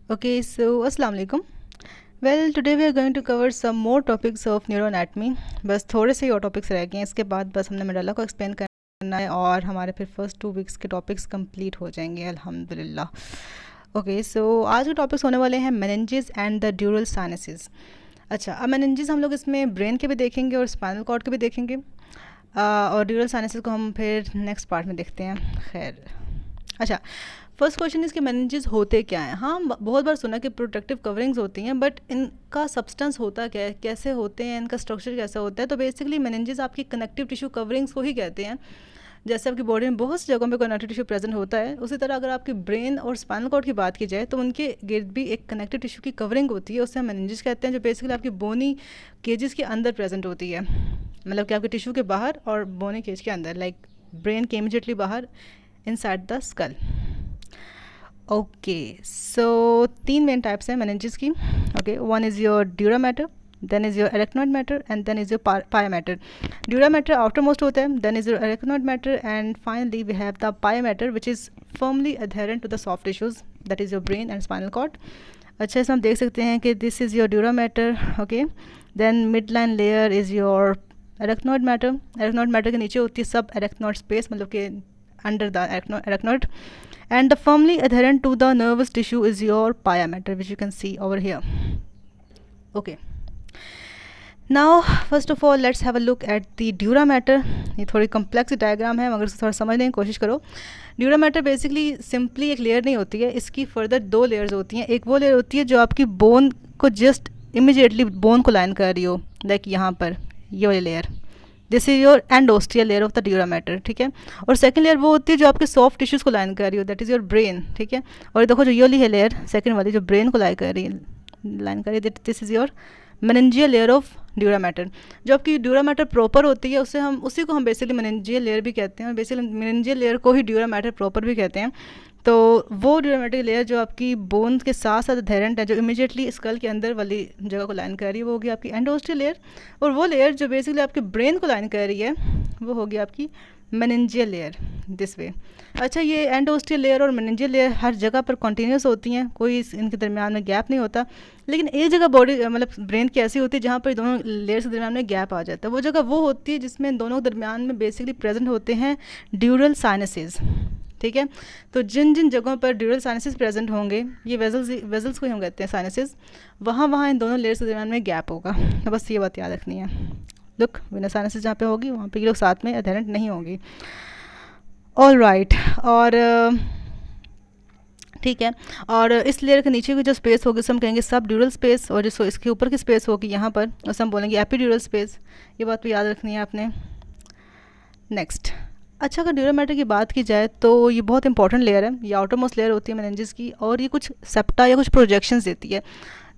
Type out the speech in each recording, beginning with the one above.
Okay, so Assalamu alaikum. Well, today we are going to cover some more topics of neuroanatomy. बस थोड़े से ही और topics रह गए हैं, इसके बाद बस हमने मेडुला को एक्सप्लेन करना है और हमारे फिर फर्स्ट 2 वीक्स के टॉपिक्स कंप्लीट हो जाएंगे अल्हम्दुलिल्लाह। ओके, सो आज के टॉपिक्स होने वाले हैं मेनिंजेस एंड द ड्यूरल साइनसेस। अच्छा, अब मेनिंजेस हम लोग इसमें ब्रेन के भी देखेंगे और स्पाइनल कॉर्ड के भी देखेंगे, और ड्यूरल साइनसेस को हम फिर नेक्स्ट पार्ट में देखते हैं। खैर, अच्छा, फर्स्ट क्वेश्चन इसके मेनिंजेस होते क्या हैं। हाँ, बहुत बार सुना कि प्रोटेक्टिव कवरिंग्स होती हैं, बट इनका सब्सटेंस होता क्या है, कैसे होते हैं, इनका स्ट्रक्चर कैसा होता है। तो बेसिकली मेनिंजेस आपकी कनेक्टिव टिश्यू कवरिंग्स को ही कहते हैं। जैसे आपकी बॉडी में बहुत सी जगहों पे कनेक्टिव टिश्यू प्रेजेंट होता है, उसी तरह अगर आपकी ब्रेन और स्पाइनल कॉर्ड की बात की जाए तो उनके गिर्द भी एक कनेक्टिव टिश्यू की कवरिंग होती है, उससे हम मेनिंजेस कहते हैं, जो बेसिकली आपकी बोनी केजेस के अंदर प्रेजेंट होती है। मतलब कि आपके टिश्यू के बाहर और बोनी केज के अंदर, लाइक ब्रेन के इमीडिएटली बाहर, inside the skull. Okay, so 3 main types हैं मेनिंजेस की। Okay, one is your dura mater, then is your arachnoid mater and then is your pia mater. Dura mater outer most होता है, then is your arachnoid mater and finally we have the pia mater which is firmly adherent to the soft tissues, that is your brain and spinal cord. अच्छा, इसमें हम देख सकते हैं कि this is your dura mater. Okay, then mid line layer is your arachnoid mater. Arachnoid mater के नीचे होती है सब एरेक्नॉइड स्पेस, मतलब कि under the arachnoid, and the firmly adherent to the nervous tissue is your pia mater, which you can see over here. Okay, now first of all let's have a look at the dura matter. ये थोड़ी complex diagram है, मगर इसको थोड़ा समझने की कोशिश करो। ड्यूरा मैटर बेसिकली सिंपली एक लेयर नहीं होती है, इसकी फर्दर 2 लेयर्स होती हैं। एक वो लेयर होती है जो आपकी बोन को जस्ट इमिजिएटली बोन को लाइन कर रही हो, लाइक यहाँ पर ये वाली layer, this is your endosteal layer of the dura mater, ठीक है। और सेकंड लेयर वो होती है जो आपके सॉफ्ट टिश्यूज़ को लाइन कर रही हो, दैट इज़ योर ब्रेन, ठीक है। और देखो जो ये वाली है लेयर, सेकंड वाली जो ब्रेन को लाइन कर रही है, this is your meningeal layer of dura matter. जो आपकी ड्यूरा मैटर प्रॉपर होती है उसी को हम बेसिकली मेनिंजियल लेयर भी कहते हैं, और बेसिकली मेनिंजियल लेयर को ही ड्यूरा मैटर प्रॉपर भी कहते हैं। तो वो ड्यूरा मैटर लेयर जो आपकी बोन के साथ साथ अधेरेंट है, जो इमीडिएटली स्कल के अंदर वाली जगह को लाइन कर रही है, वो होगी आपकी एंडोस्टियल लेयर। और वो लेयर जो बेसिकली आपके ब्रेन को लाइन कर रही है, वो होगी आपकी मेनिंजियल लेयर, दिस वे। अच्छा, ये एंडोस्टियल लेयर और मेनिंजियल लेयर हर जगह पर कॉन्टीन्यूस होती हैं, कोई इनके दरमियान में गैप नहीं होता। लेकिन एक जगह बॉडी मतलब ब्रेन की ऐसी होती है जहाँ पर दोनों लेयर्स के दरमियान में गैप आ जाता है। वो जगह वो होती है जिसमें दोनों के दरमियान में बेसिकली प्रेजेंट होते हैं ड्यूरल साइनसेस, ठीक है। तो जिन जिन जगहों पर ड्यूरल साइनसेस प्रेजेंट होंगे, ये वेजल्स को ही हम कहते हैं साइनसेस, वहाँ इन दोनों लेयर्स के दरमियान में गैप होगा। तो बस ये बात याद रखनी है। लुक, वेनस साइनसेस जहाँ पे होगी वहाँ पे ये लोग साथ में अधेरेंट नहीं होंगी। ऑल राइट, और ठीक है। और इस लेयर के नीचे की जो स्पेस होगी उसे हम कहेंगे सब ड्यूरल स्पेस, और जिसको इसके ऊपर की स्पेस होगी यहाँ पर, उसे हम बोलेंगे एपीड्यूरल स्पेस। ये बात भी याद रखनी है आपने। नेक्स्ट, अच्छा, अगर ड्यूरा मैटर की बात की जाए तो ये बहुत इंपॉर्टेंट लेयर है, ये आउटर मोस्ट लेयर होती है मेनिंजेस की, और ये कुछ सेप्टा या कुछ प्रोजेक्शंस देती है,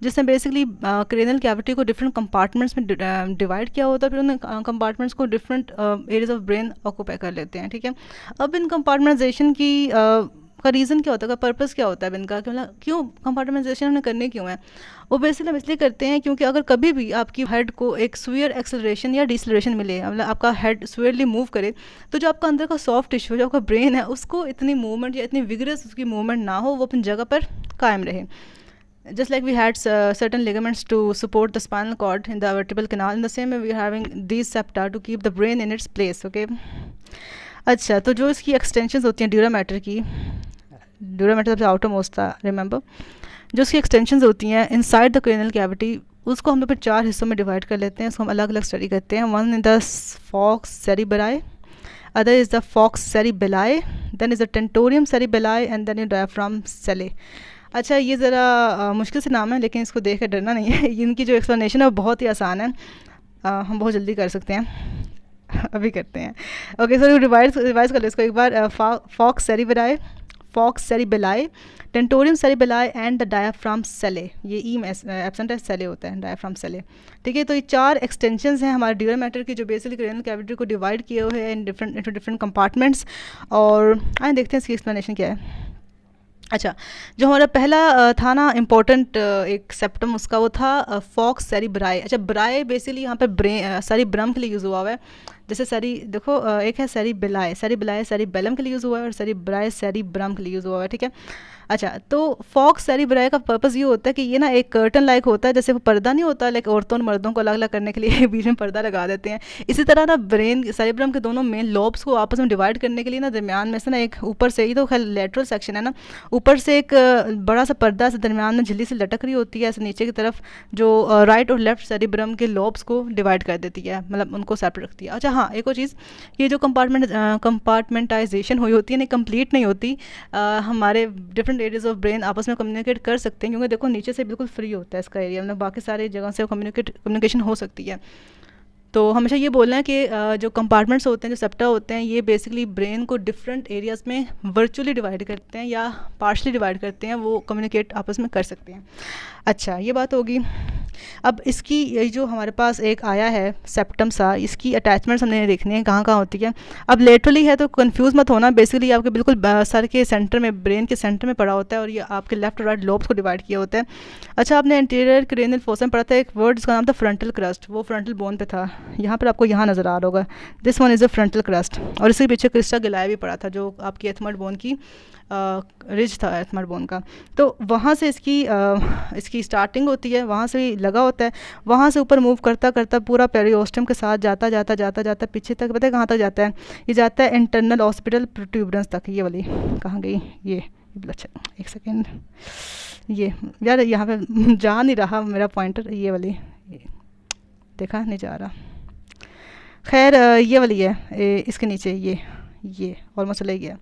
जिसने बेसिकली क्रेनियल कैविटी को डिफरेंट कंपार्टमेंट्स में डिवाइड किया होता है। फिर उन कंपार्टमेंट्स को different areas of brain occupy कर लेते हैं, ठीक है। अब इन कंपार्टमेंटाइजेशन की का रीज़न क्या होता है, का पर्पस क्या होता है इनका, क्यों कंपार्टमेंटाइजेशन हमने करने क्यों है। वो बेसिकली हम इसलिए करते हैं क्योंकि अगर कभी भी आपकी हेड को एक स्वीयर एक्सेलरेशन या डिसलेरेशन मिले, मतलब आपका हेड स्वीयरली मूव करे, तो जो आपका अंदर का सॉफ्ट टिश्यू, जो आपका ब्रेन है, उसको इतनी मूवमेंट या इतनी विगरस उसकी मूवमेंट ना हो, वो अपनी जगह पर कायम रहे। Just like we had certain ligaments to support the spinal cord in the vertebral canal, in the same way we are having these septa to keep the brain in its place. Okay. अच्छा, तो जो इसकी extensions होती हैं dura mater की, dura mater सबसे outer most था, remember, जो इसकी एक्सटेंशंस होती हैं इनसाइड द क्रेनियल कैविटी, उसको हम लोग फिर 4 हिस्सों में डिवाइड कर लेते हैं। इसको हम अलग अलग स्टडी करते हैं। One in the falx cerebri, other is the falx cerebelli, then is the tentorium cerebelli and then in diaphragm sellae. अच्छा, ये ज़रा मुश्किल से नाम है, लेकिन इसको देख कर डरना नहीं है। इनकी जो एक्सप्लेनेशन है वो बहुत ही आसान है, हम बहुत जल्दी कर सकते हैं। अभी करते हैं। ओके, सो रिवाइज कर लो इसको एक बार। Falx cerebri, falx cerebelli, tentorium cerebelli and the diaphragm sellae. ये ई में एब्सेंट है, सेले होता है, डायाफ्राम सेले, ठीक है। तो ये 4 एक्सटेंशंस हैं हमारे ड्यूरा मैटर की, जो बेसिकली क्रेनियल कैविटी को डिवाइड किए हुए हैं इन डिफरेंट कंपार्टमेंट्स। और आइए देखते हैं इसकी एक्सप्लेनेशन क्या है। अच्छा, जो हमारा पहला था ना इम्पोर्टेंट एक सेप्टम, उसका वो था फॉक्स सेरिब्राई। अच्छा, ब्राई बेसिकली यहाँ पे ब्रेन सेरिब्रम के लिए यूज़ हुआ है, जैसे देखो एक है सेरिबेलाई, सेरिबेलाई सेरिबेलम के लिए यूज़ हुआ है और सेरिब्राई सेरिब्रम के लिए यूज़ हुआ है, ठीक है। अच्छा, तो फॉक्स सेरिब्राई का पर्पस ये होता है कि ये ना एक कर्टन लाइक होता है, जैसे वो पर्दा नहीं होता, लाइक औरतों और मर्दों को अलग अलग करने के लिए बीच में पर्दा लगा देते हैं। इसी तरह ना ब्रेन सेरिब्रम के दोनों मेन लॉब्स को आपस में डिवाइड करने के लिए ना दरमियान में से ना एक ऊपर से, ये तो खैर लेटरल सेक्शन है ना, ऊपर से एक बड़ा सा पर्दा से दरमियान में झिल्ली से लटक रही होती है ऐसे नीचे की तरफ, जो राइट और लेफ्ट सेरिब्रम के लॉब्स को डिवाइड कर देती है, मतलब उनको सेपरेट रखती है। अच्छा हाँ, एक और चीज़, ये जो कंपार्टमेंटाइजेशन हुई होती है ना, कंप्लीट नहीं होती। हमारे डिफरेंट एरियाज ऑफ ब्रेन आपस में कम्युनिकेट कर सकते हैं, क्योंकि देखो नीचे से बिल्कुल फ्री होता है इसका एरिया, मतलब बाकी सारी जगह से कम्युनिकेशन हो सकती है। तो हमेशा ये बोलना है कि जो कंपार्टमेंट्स होते हैं, जो सेप्टा होते हैं, ये बेसिकली ब्रेन को डिफरेंट एरियाज़ में वर्चुअली डिवाइड करते हैं या पार्शली डिवाइड करते हैं, वो कम्युनिकेट आपस में कर सकते हैं। अच्छा, ये बात होगी। अब इसकी ये जो हमारे पास एक आया है सेप्टम सा, इसकी अटैचमेंट्स हमने देखनी है कहाँ कहाँ होती है। अब लेटरली है तो कंफ्यूज मत होना, बेसिकली आपके बिल्कुल सर के सेंटर में, ब्रेन के सेंटर में पड़ा होता है और ये आपके लेफ्ट और राइट लोब्स को डिवाइड किया होता है। अच्छा, आपने एंटीरियर क्रेनियल फोसा में पढ़ा था एक वर्ड जिसका नाम था फ्रंटल क्रस्ट, वो फ्रंटल बोन पे था। यहाँ पर आपको यहाँ नज़र आ रहा होगा, this one is a frontal crust. और इसके पीछे क्रिस्टा गिलाय भी पड़ा था, जो आपकी एथमड बोन की रिज था, एथमड बोन का। तो वहाँ से इसकी स्टार्टिंग होती है, वहाँ से लगा होता है, वहाँ से ऊपर मूव करता करता पूरा पेरियोस्टम के साथ जाता जाता जाता जाता पीछे तक, पता है कहाँ तक जाता है? ये जाता है इंटरनल ऑस्पिटल प्रोट्यूबरेंस तक। ये वाली कहाँ गई? ये अच्छा, एक सेकेंड, ये यार यहाँ पे जा नहीं रहा मेरा पॉइंटर, ये वाली, ये देखा नहीं जा रहा। खैर ये वाली है, इसके नीचे ये ऑलमोस्ट चले गया।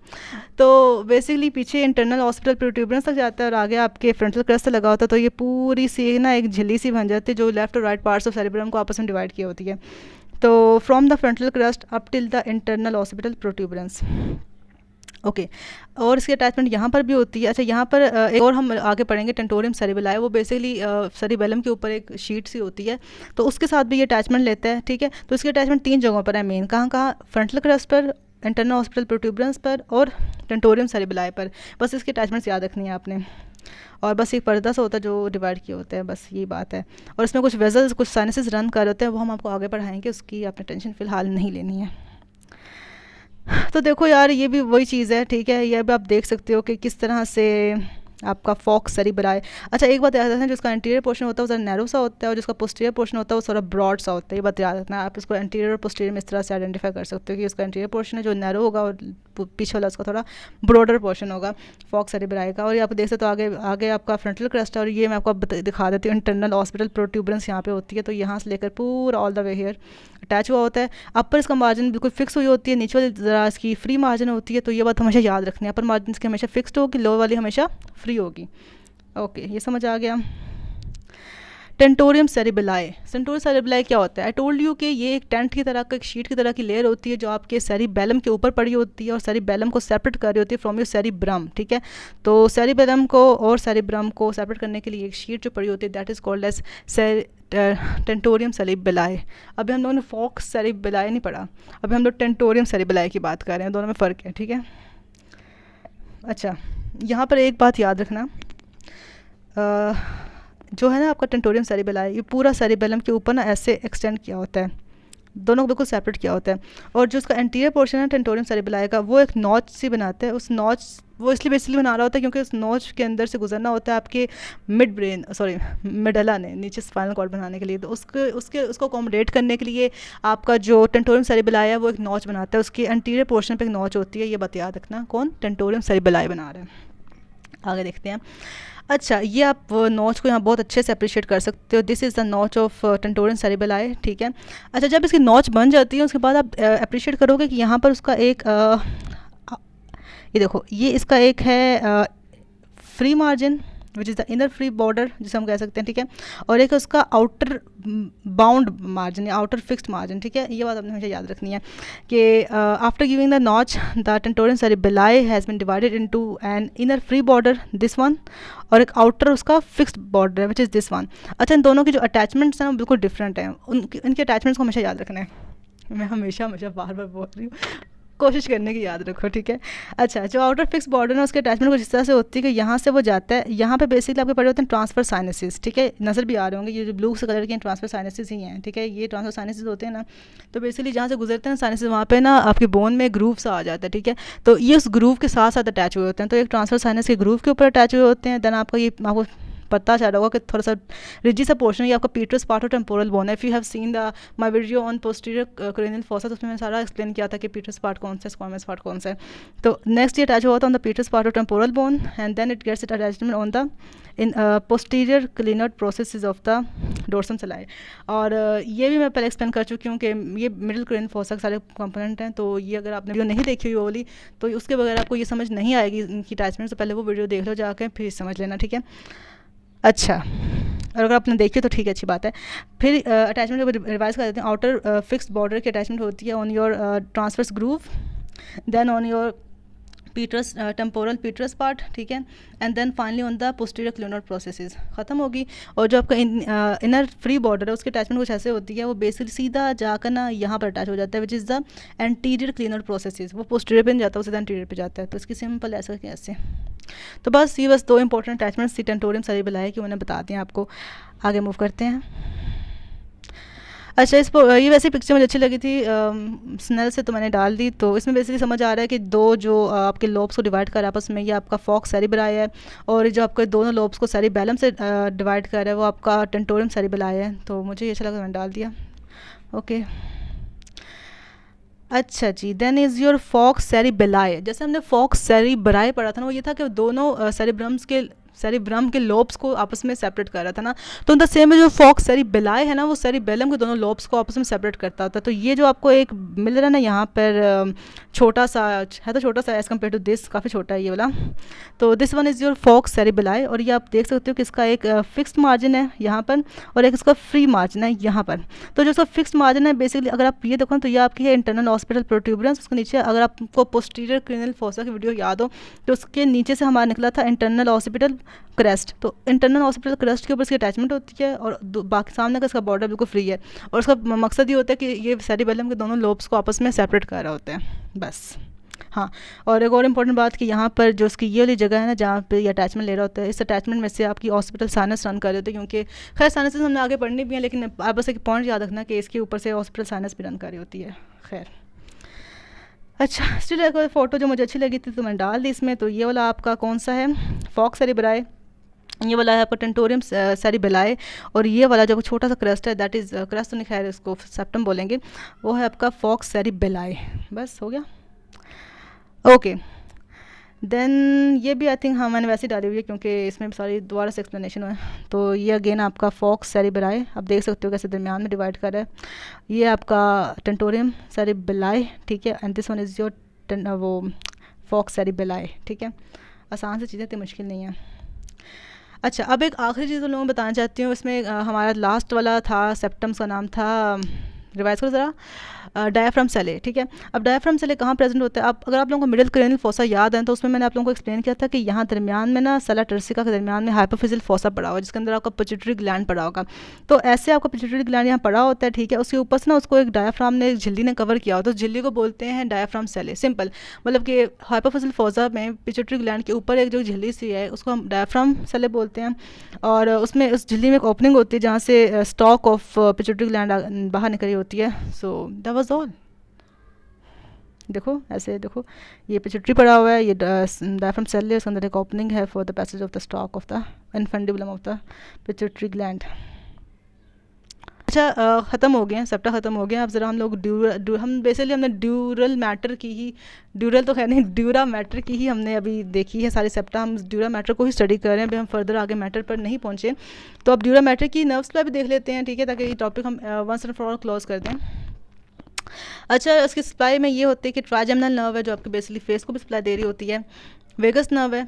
तो बेसिकली पीछे इंटरनल हॉस्पिटल प्रोट्यूबरेंस तक जाता है और आगे आपके फ्रंटल क्रस्ट लगा होता है। तो ये पूरी सी ना एक झिल्ली सी बन जाती है जो लेफ्ट और राइट पार्ट्स ऑफ सेरिब्रम को आपस में डिवाइड किया होती है। तो from the frontal crust up till the internal hospital protuberance, okay. और इसकी अटैचमेंट यहाँ पर भी होती है। अच्छा, यहाँ पर एक और हम आगे पढ़ेंगे, टेंटोरियम सेरिबेलाई, वो बेसिकली सेरिबेलम के ऊपर एक शीट सी होती है, तो उसके साथ भी ये अटैचमेंट लेता है, ठीक है। तो इसकी अटैचमेंट 3 जगहों पर है मेन, कहाँ कहाँ? फ्रंटल क्रस्ट पर, इंटरनल हॉस्पिटल प्रोट्यूबरेंस पर और टेंटोरियम सेरिबेलाई पर। बस इसकी अटैचमेंट्स याद रखनी है आपने। और बस एक पर्दा सा होता है जो डिवाइड किया होता है, बस यही बात है। और इसमें कुछ वेजल्स, कुछ साइनसेस रन कर होते हैं, वो हम आपको आगे पढ़ाएंगे, उसकी आपने टेंशन फ़िलहाल नहीं लेनी है। तो देखो यार, ये भी वही चीज़ है, ठीक है। ये भी आप देख सकते हो कि किस तरह से आपका फॉक्स सेरिब्राई। अच्छा, एक बात याद रखना, जिसका एंटीरियर पोर्शन होता है वो ज़रा नैरो सा होता है और जिसका पोस्टीरियर पोर्शन होता है वो थोड़ा ब्रॉड सा होता है। ये बात याद रखना, आप इसको एंटीरियर और पोस्टीरियर में इस तरह से आइडेंटिफाई कर सकते हो कि उसका एंटीरियर पोर्शन है जो नैरो होगा और पीछे वाला उसका थोड़ा ब्रॉडर पोर्शन होगा फॉक्स सेरिब्राई का। और ये आप देख सकते हो आगे आपका फ्रंटल क्रस्ट है और ये मैं आपको दिखा देती हूँ, इंटरनल हॉस्पिटल प्रोट्यूबरेंस यहाँ पे होती है। तो यहाँ से लेकर पूरा all the way here attach हुआ होता है। अपर इसका मार्जिन बिल्कुल फिक्स हुई होती है, नीचे वाली ज़रा इसकी फ्री मार्जिन होती है। तो ये बात हमेशा याद रखनी है, अपर मार्जिन इसकी हमेशा फिक्स्ड होगी, लोअर वाली हमेशा फ्री होगी। ओके, ये समझ आ गया। टेंटोरियम सेरिबेलाई, टेंटोरियम सेरिबेलाई क्या होता है? आई टोल्ड यू कि ये एक टेंट की तरह का, एक शीट की तरह की लेयर होती है जो आपके सेरिबेलम के ऊपर पड़ी होती है और सेरिबेलम को सेपरेट कर रही होती है फ्रॉम योर सेरिब्रम, ठीक है। तो सेरिबेलम को और सेरिब्रम को सेपरेट करने के लिए एक शीट जो पड़ी होती है, that is called as tentorium cerebelli. अभी हम लोगों ने फॉक्स सेरिबेलाई नहीं पढ़ा, अभी हम लोग टेंटोरियम सेरिबेलाई की बात कर रहे हैं, दोनों में फ़र्क है, ठीक है। अच्छा, यहाँ पर एक बात याद रखना, जो है ना आपका टेंटोरियम सेरिबेलाई, ये पूरा सेरिबेलम के ऊपर ना ऐसे एक्सटेंड किया होता है, दोनों को बिल्कुल सेपरेट किया होता है। और जो उसका एंटीरियर पोर्शन है टेंटोरियम सेरिबेलाई का, वो एक नॉच सी बनाता है। उस नॉच वो इसलिए बेसिकली बना रहा होता है क्योंकि उस नॉच के अंदर से गुजरना होता है आपके मिडला ने, नीचे स्पाइनल कॉर्ड बनाने के लिए। तो उसको अकोमोडेट करने के लिए आपका जो टेंटोरियम सेरिबेलाई है वो एक नॉच बनाता है, उसके एंटीरियर पोर्शन पे एक नॉच होती है। ये बात याद रखना, कौन? टेंटोरियम सेरिबेलाई बना रहा है। आगे देखते हैं। अच्छा, ये आप नॉच को यहाँ बहुत अच्छे से अप्रिशिएट कर सकते हो, this is the notch of tentorium cerebelli, ठीक है। अच्छा, जब इसकी नॉच बन जाती है उसके बाद आप अप्रिशिएट करोगे कि यहाँ पर उसका एक ये देखो, ये इसका एक है free margin which is the inner free border जिसे हम कह सकते हैं, ठीक है। और एक उसका आउटर बाउंड मार्जिन या आउटर फिक्स्ड मार्जिन, ठीक है। ये बात आपने हमेशा याद रखनी है कि after giving the notch the tentorium cerebelli has been divided into an inner free border, this one, और एक आउटर उसका फिक्स्ड बॉर्डर है विच इज़ दिस वन। अच्छा, इन दोनों की जो अटैचमेंट्स हैं वो बिल्कुल डिफरेंट हैं, इनके अटैचमेंट्स को हमेशा याद रखना है। मैं हमेशा बार बार बोल रही हूँ, कोशिश करने की याद रखो, ठीक है। अच्छा, जो आउटर फिक्स बॉर्डर है उसके अटैचमेंट कुछ इस तरह से होती है कि यहाँ से वो जाता है, यहाँ पे बेसिकली आपके पड़े होते हैं ट्रांसफर साइनसेस, ठीक है, नज़र भी आ रहे होंगे, ये जो ब्लू से कलर के ट्रांसफर साइनसेस ही हैं, ठीक है, ये ट्रांसफर साइनसेस होते हैं ना। तो बेसिकली जहाँ से गुजरते हैं साइनसेस वहाँ पे ना आपके बोन में ग्रूव सा आ जाता है, ठीक है। तो ये उस ग्रूव के साथ साथ अटैच हुए होते हैं, तो एक ट्रांसफर साइनस के ग्रूव के ऊपर अटैच हुए होते हैं। देन आपका ये आपको पता चल रहा होगा कि थोड़ा सा रिजी सा पोर्शन ये आपका पीटरस पार्ट और टेम्पोरल बोन है। If you have seen the my video on posterior cranial fossa, तो उसमें मैंने सारा एक्सप्लेन किया था कि पीटरस पार्ट कौन सा है, स्क्वामस पार्ट कौन सा है। तो नेक्स्ट ये अटैच हुआ था ऑन द पीटरस पार्ट और temporal bone, and then it gets it attachment on the in posterior clinoid process of the dorsum sellae. और ये भी मैं पहले एक्सप्लेन कर चुकी हूँ कि ये मिडिल क्रेनियल फोसा के सारे कंपोनेंट हैं। तो ये अगर आपने वीडियो नहीं देखी हुई वो वाली, तो उसके बगैर आपको ये समझ नहीं आएगी इनकी अटैचमेंट, तो पहले वो वीडियो देख लो जाके, फिर समझ लेना, ठीक है। अच्छा, और अगर आपने देखी तो ठीक है, अच्छी बात है। फिर अटैचमेंट रिवाइज कर देते हैं। आउटर फिक्स्ड बॉर्डर की अटैचमेंट होती है on your transverse groove, then on your petrous temporal petrous part, ठीक है, and then finally on the posterior clinoid processes ख़त्म होगी। और जो आपका इनर फ्री बॉर्डर है उसकी अटैचमेंट कुछ ऐसे होती है, वो बेसिकली सीधा जाकर ना यहाँ पर अटैच हो जाता है, which is the anterior cleaner processes. वो पोस्टीरियर पे नहीं जाता, वो सीधा एंटीरियर पे जाता है। तो इसकी सिंपल ऐसा कैसे, तो बस ये दो इंपॉर्टेंट अटैचमेंट्स सी टेंटोरियम सेरिबेलाई की मैंने बता दिया आपको। आगे मूव करते हैं। अच्छा, इस पर ये वैसे पिक्चर मुझे अच्छी लगी थी स्नेल से, तो मैंने डाल दी। तो इसमें बेसिकली समझ आ रहा है कि दो जो आपके लोब्स को डिवाइड कर आपस में, ये आपका फॉक्स सेरिबेलाई है, और जो आपके दोनों लोब्स को सेरिबेलम से डिवाइड कर रहा है वो आपका टेंटोरियम सेरिबेलाई है। तो मुझे ये अच्छा लगा, मैंने डाल दिया। ओके, अच्छा जी, then is your falx cerebelli. जैसे हमने फॉक्स सेरिबेलाई पढ़ा था ना, वो ये था कि दोनों सेरिब्रम के लोब्स को आपस में सेपरेट कर रहा था ना। तो द सेम में जो फॉक्स सेरिबेलाई है ना, वो सेरिबेलम के दोनों लोब्स को आपस में सेपरेट करता होता है। तो ये जो आपको एक मिल रहा है ना यहाँ पर, छोटा सा है, तो छोटा सा एज़ कम्पेयर टू दिस, काफ़ी छोटा है ये वाला। तो this one is your falx cerebelli, और ये आप देख सकते हो कि इसका एक फिक्स्ड मार्जिन है यहाँ पर, और एक इसका फ्री मार्जिन है यहाँ पर। तो जो इसका फिक्स्ड मार्जिन है बेसिकली अगर आप ये देखो ना, तो ये आपकी है इंटरनल हॉस्पिटल प्रोट्यूबरेंस। उसके नीचे अगर आपको पोस्टीरियर क्रेनियल फोसा की वीडियो याद हो, तो उसके नीचे से हमारा निकला था इंटरनल हॉस्पिटल क्रेस्ट। तो इंटरनल हॉस्पिटल क्रेस्ट के ऊपर इसकी अटैचमेंट होती है, और बाकी सामने का इसका बॉर्डर बिल्कुल फ्री है। और उसका मकसद ये होता है कि ये सेरिबेलम के दोनों लोब्स को आपस में सेपरेट कर रहा होता है, बस। हाँ, और एक और इम्पॉर्टेंट बात कि यहाँ पर जो इसकी ये वाली जगह है ना, जहाँ पे ये अटैचमेंट ले रहा होता है, इस अटैचमेंट में से आपकी हॉस्पिटल साइनस रन कर रहे होते हैं, क्योंकि खैर साइनस हमने आगे पढ़नी भी है, लेकिन आप बस एक पॉइंट याद रखना कि इसके ऊपर से हॉस्पिटल साइनस भी रन कर रही होती है। खैर, अच्छा, स्टिल एक फ़ोटो जो मुझे अच्छी लगी थी तो मैंने डाल दी इसमें। तो ये वाला आपका कौन सा है, फॉक्स सेरिबेलाई, ये वाला है आपका टेंटोरियम सेरिबेलाई, और ये वाला जो छोटा सा क्रस्ट है, दैट इज़ क्रस्ट तो नहीं, खैर इसको सेप्टम बोलेंगे, वो है आपका फॉक्स सेरिबेलाई। बस हो गया, ओके। देन ये भी आई थिंक हाँ मैंने वैसे ही डाली हुई है, क्योंकि इसमें सारी दोबारा से एक्सप्लेनेशन है। तो ये अगेन आपका फॉक्स सेरिबेलाई, आप देख सकते हो कैसे दरमियान में डिवाइड कर रहा है। ये आपका टेंटोरियम सेरिबेलाई, ठीक है, and this one is your वो फॉक्स सेरिबेलाई, ठीक है। आसान सी चीज़ें, इतनी मुश्किल नहीं है। अच्छा, अब एक आखिरी चीज़ उन लोगों को बताना चाहती हूँ। इसमें हमारा लास्ट वाला था सेप्टम्स का नाम था, रिवाइज करो ज़रा, डायाफ्राम सेले, ठीक है। अब डायाफ्राम सेले कहाँ प्रेजेंट होता है? अगर आप लोगों को मिडिल क्रेनियल फोसा याद है, तो उसमें मैंने आप लोगों को एक्सप्लेन किया था कि यहाँ दरमियान में ना सेला टर्सिका के दरमियान में हाइपोफिजियल फोसा पड़ा हुआ, जिसके अंदर आपका पिट्यूटरी ग्लैंड पड़ा होगा। तो ऐसे आपका पिट्यूटरी ग्लैंड यहाँ पड़ा होता है, ठीक है। उसके ऊपर से ना उसको एक डायाफ्राम ने, एक झिल्ली ने कवर किया होता है, तो झिल्ली को बोलते हैं डायाफ्राम सेले, सिंपल। मतलब कि हाइपोफिजियल फोसा में पिट्यूटरी ग्लैंड के ऊपर एक जो झिल्ली सी है उसको हम डायाफ्राम सेले बोलते हैं, और उसमें उस झिल्ली में एक ओपनिंग होती है जहाँ से स्टॉक ऑफ पिट्यूटरी ग्लैंड बाहर निकली होती है। So that was all. देखो ऐसे, देखो ये पिट्यूटरी पड़ा हुआ है, ये डायफ्राम सेल है, उसके अंदर एक ओपनिंग है for the passage of the stock of the infundibulum of the pituitary gland. अच्छा, ख़त्म हो गए हैं, सेप्टा ख़त्म हो गया। अब ज़रा हम लोग हम बेसिकली हमने ड्यूरल मैटर की ही, ड्यूरल तो खैर नहीं, ड्यूरा मैटर की ही हमने अभी देखी है सारी सेप्टा। हम ड्यूरा मैटर को ही स्टडी कर रहे हैं, अभी हम फर्दर आगे मैटर पर नहीं पहुँचे। तो अब ड्यूरा मैटर की नर्व सप्लाई भी देख लेते हैं, ठीक है, ताकि ये टॉपिक हम once and for all close कर दें। अच्छा, उसकी सप्लाई में ये होती है कि ट्राइजेमिनल नर्व है जो आपके बेसिकली फेस को भी सप्लाई दे रही होती है, वेगस नर्व है,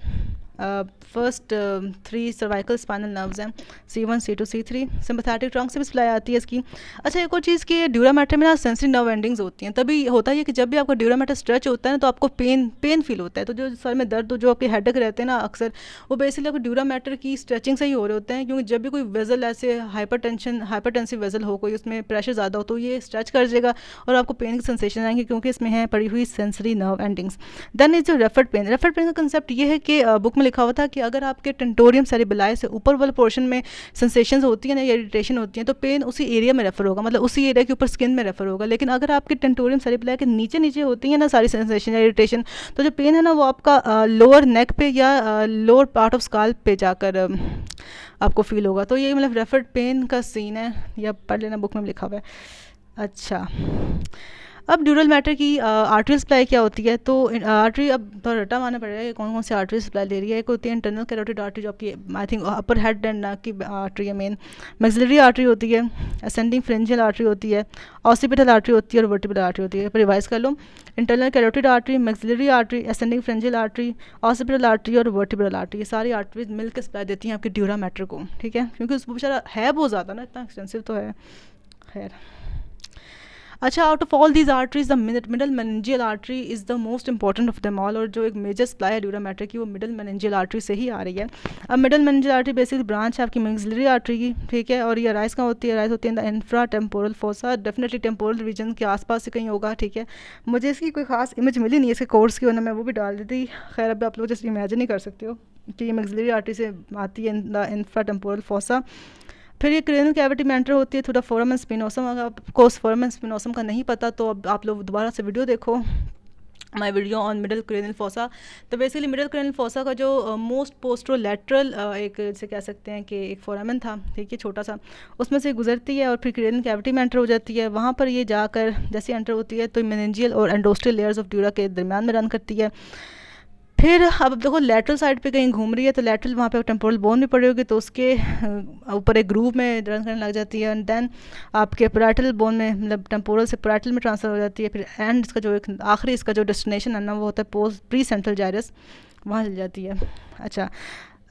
फर्स्ट 3 सर्वाइकल स्पाइनल नर्व्स हैं, C1 C2 C3, sympathetic trunk से भी सप्लाई आती है इसकी। अच्छा एक और चीज़ कि ड्यूरा मैटर में ना सेंसरी नर्व एंडिंग्स होती हैं, तभी होता है कि जब भी आपका ड्यूरा मैटर स्ट्रेच होता है ना तो आपको पेन फील होता है। तो जो सर में दर्द, जो आपके हेडेक रहते हैं ना अक्सर, वो बेसिकली आपको ड्यूरा मैटर की स्ट्रेचिंग से ही हो रहे होते हैं, क्योंकि जब भी कोई वेजल ऐसे हाइपरटेंसिव वेजल हो, कोई उसमें प्रेशर ज़्यादा हो, तो ये स्ट्रेच कर जाएगा और आपको पेन की सेंसेशन आएंगे, क्योंकि इसमें है पड़ी हुई sensory nerve endings. Then is जो रेफर्ड पेन का कंसेप्ट ये है कि बुक में लिखा हुआ था कि अगर आपके टेंटोरियम सेरिबेलाई से ऊपर वाले पोर्शन में सेंसेशंस होती है ना या इरिटेशन होती है, तो पेन उसी एरिया में रेफर होगा, मतलब उसी एरिया के ऊपर स्किन में रेफर होगा। लेकिन अगर आपके टेंटोरियम सेरिबेलाई के नीचे नीचे होती है ना सारी सेंसेशन या इरिटेशन, तो जो पेन है ना वो आपका लोअर नेक पे या लोअर पार्ट ऑफ स्काल्प पे जाकर आपको फील होगा। तो ये मतलब रेफर्ड पेन का सीन है, या पढ़ लेना, बुक में लिखा हुआ है। अच्छा, अब ड्यूरल मैटर की आर्टरी सप्लाई क्या होती है, तो आर्टरी अब थोड़ा रटा मारना पड़ेगा कि कौन कौन सी आर्टरी सप्लाई दे रही है। एक होती है इंटरनल कैरोटिड आर्टरी, जो आपकी I think upper head and neck की आर्टरी है मेन। मैक्सिलरी आर्टरी होती है, असेंडिंग फ्रेंजियल आर्टरी होती है, ऑसिपिटल आर्टरी होती है और वर्टिब्रल आर्टरी होती है। पर रिवाइज कर लो, internal carotid artery, maxillary artery, ascending pharyngeal artery, occipital artery और वर्टिब्रल आर्टरी, ये सारी आर्टरीज मिलकर सप्लाई देती हैं आपके ड्यूरा मैटर को, ठीक है, क्योंकि उसको बेचारा है बहुत ज़्यादा ना, इतना एक्सटेंसिव तो है। खैर, अच्छा, out of all these arteries the middle meningeal artery is the most important of them all, और जो एक मेजर सप्लाई है ड्यूरा मैटर की वो मिडल मेनिंजियल आर्टरी से ही आ रही है। अब middle meningeal artery basically branch है आपकी मैक्सिलरी आर्टरी की, ठीक है, और ये राइज कहाँ होती है, राइज होती है in the infratemporal fossa, definitely temporal region के आसपास से कहीं होगा, ठीक है। मुझे इसकी कोई खास इमेज मिली नहीं है इसके कोर्स की, वरना मैं वो भी डाल देती। खैर, अब आप लोग जैसे इमेजिन ही कर सकते हो कि ये मैक्सिलरी आर्टरी से आती है in the infratemporal fossa. फिर ये क्रेनियल कैविटी में एंटर होती है थोड़ा फोरम एंड स्पिनोसम। अगर आपको फोरम एंड स्पिनोसम का नहीं पता तो अब आप लोग दोबारा से वीडियो देखो, my video on middle cranial fossa. तो बेसिकली मिडल क्रेनियल फोसा का जो मोस्ट पोस्ट्रोलैटरल एक जैसे कह सकते हैं कि एक फोरामन था, ठीक है, छोटा सा, उसमें से गुजरती है और फिर क्रेनियल कैविटी में एंटर हो जाती है। वहाँ पर ये जाकर जैसे एंटर होती है तो मेनिंजियल और एंडोस्ट्रियल लेयर्स ऑफ ड्यूरा के दरमियान में रन करती है। फिर अब देखो लेटरल साइड पे कहीं घूम रही है, तो लेटरल वहाँ पे टेम्पोरल बोन भी पड़ी होगी, तो उसके ऊपर एक ग्रूव में रन करने लग जाती है। एंड देन आपके पैराइटल बोन में, मतलब टेम्पोरल से पैराइटल में ट्रांसफ़र हो जाती है। फिर एंड इसका जो एक आखिरी इसका जो डेस्टिनेशन है ना वो होता है पोस्ट प्री सेंट्रल जायरस, वहाँ चल जाती है। अच्छा,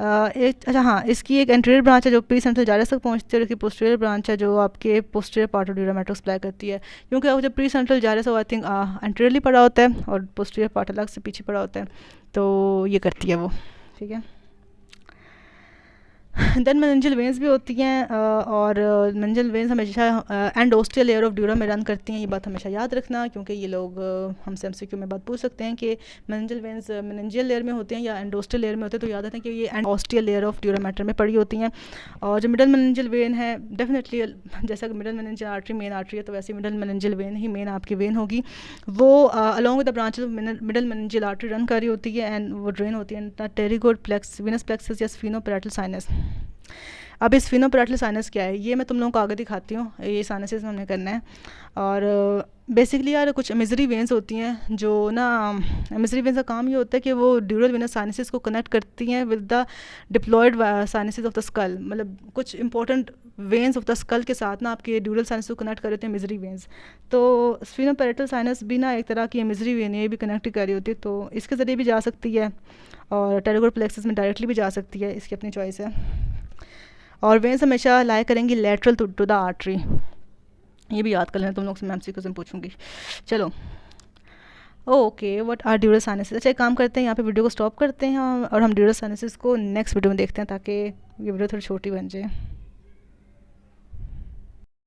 अच्छा हाँ, इसकी एक एंटीरियर ब्रांच है जो प्री सेंट्रल जायरस तक पहुंचती है, और इसकी पोस्टीरियर ब्रांच है जो आपके posterior part of dura mater supply करती है, क्योंकि जब pre central gyrus I think anteriorly पड़ा होता है और पोस्टीरियर पार्ट अलग से पीछे पड़ा होता है, तो ये करती है वो, ठीक है। देन मेनिंजियल वेंस भी होती हैं, और मेनिंजियल वेंस हमेशा एंडोस्टियल लेयर ऑफ ड्यूरा में रन करती हैं। ये बात हमेशा याद रखना, क्योंकि ये लोग हमसे एमसीक्यू में बात पूछ सकते हैं कि मेनिंजियल वेंस मेनिंजियल लेयर में होते हैं या एंडोस्टियल लेयर में होते हैं, तो याद रखें कि ये एंडोस्टियल लेयर ऑफ ड्यूरा मैटर में पड़ी होती हैं। और जो मिडल मेनिंजियल वेन है, डेफिनेटली जैसा कि middle meningeal artery main artery है, तो वैसे middle meningeal when he main आपकी वेन होगी। वो along with the branches of middle meningeal artery run कर रही होती है, एंड वो ड्रेन होती है टेरिगोड प्लेक्स वीनस प्लेक्सस या स्फीनोपैराइटल साइनस। अब इस स्फीनोपैराइटल साइनस क्या है, ये मैं तुम लोगों को आगे दिखाती हूँ। ये साइनसेस हमने करना है, और बेसिकली यार कुछ इमेजरी वेंस होती हैं जो ना, इमेजरी वेंस का काम ये होता है कि वो ड्यूरल वेनस साइनसेस को कनेक्ट करती हैं with the diploic sinuses of the skull, मतलब कुछ important veins of the skull के साथ ना आपके ड्यूरल साइनस को कनेक्ट कर रहे हैं इमेजरी वेंस। तो स्फीनोपैराइटल साइनस भी ना एक तरह की इमेजरी वेन है, ये भी कनेक्ट कर रही होती है, तो इसके ज़रिए भी जा सकती है, और टेरिगोड प्लेक्सस में डायरेक्टली भी जा सकती है, इसकी अपनी चॉइस है। और वेंस हमेशा लाई करेंगी लेटरल टू द आर्टरी, ये भी याद कर लेना, तुम लोग से मैं एमसीक्यू से पूछूंगी। चलो, okay, what are dural sinuses. अच्छा, एक काम करते हैं, यहाँ पे वीडियो को स्टॉप करते हैं और हम ड्यूरल साइनसेस को नेक्स्ट वीडियो में देखते हैं, ताकि ये वीडियो थोड़ी छोटी बन जाए।